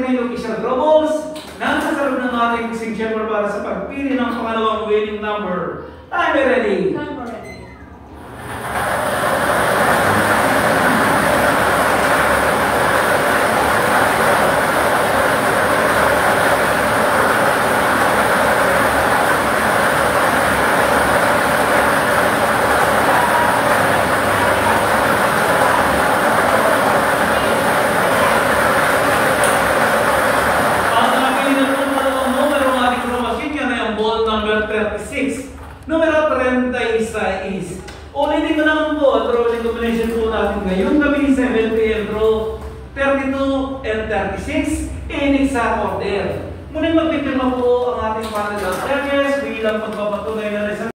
natin yung official draw balls. Nasa sarap ng ating mixing chamber para sa pagpili ng pangalawang winning number. Time ready? Time ready. Numero 36. Ulitin ko naman po, drawing combination po natin ngayon gabi 7 PM draw 32 and 36 in exact order. Muling magpipirma po ang ating panel of judges bilang pagpapatunay na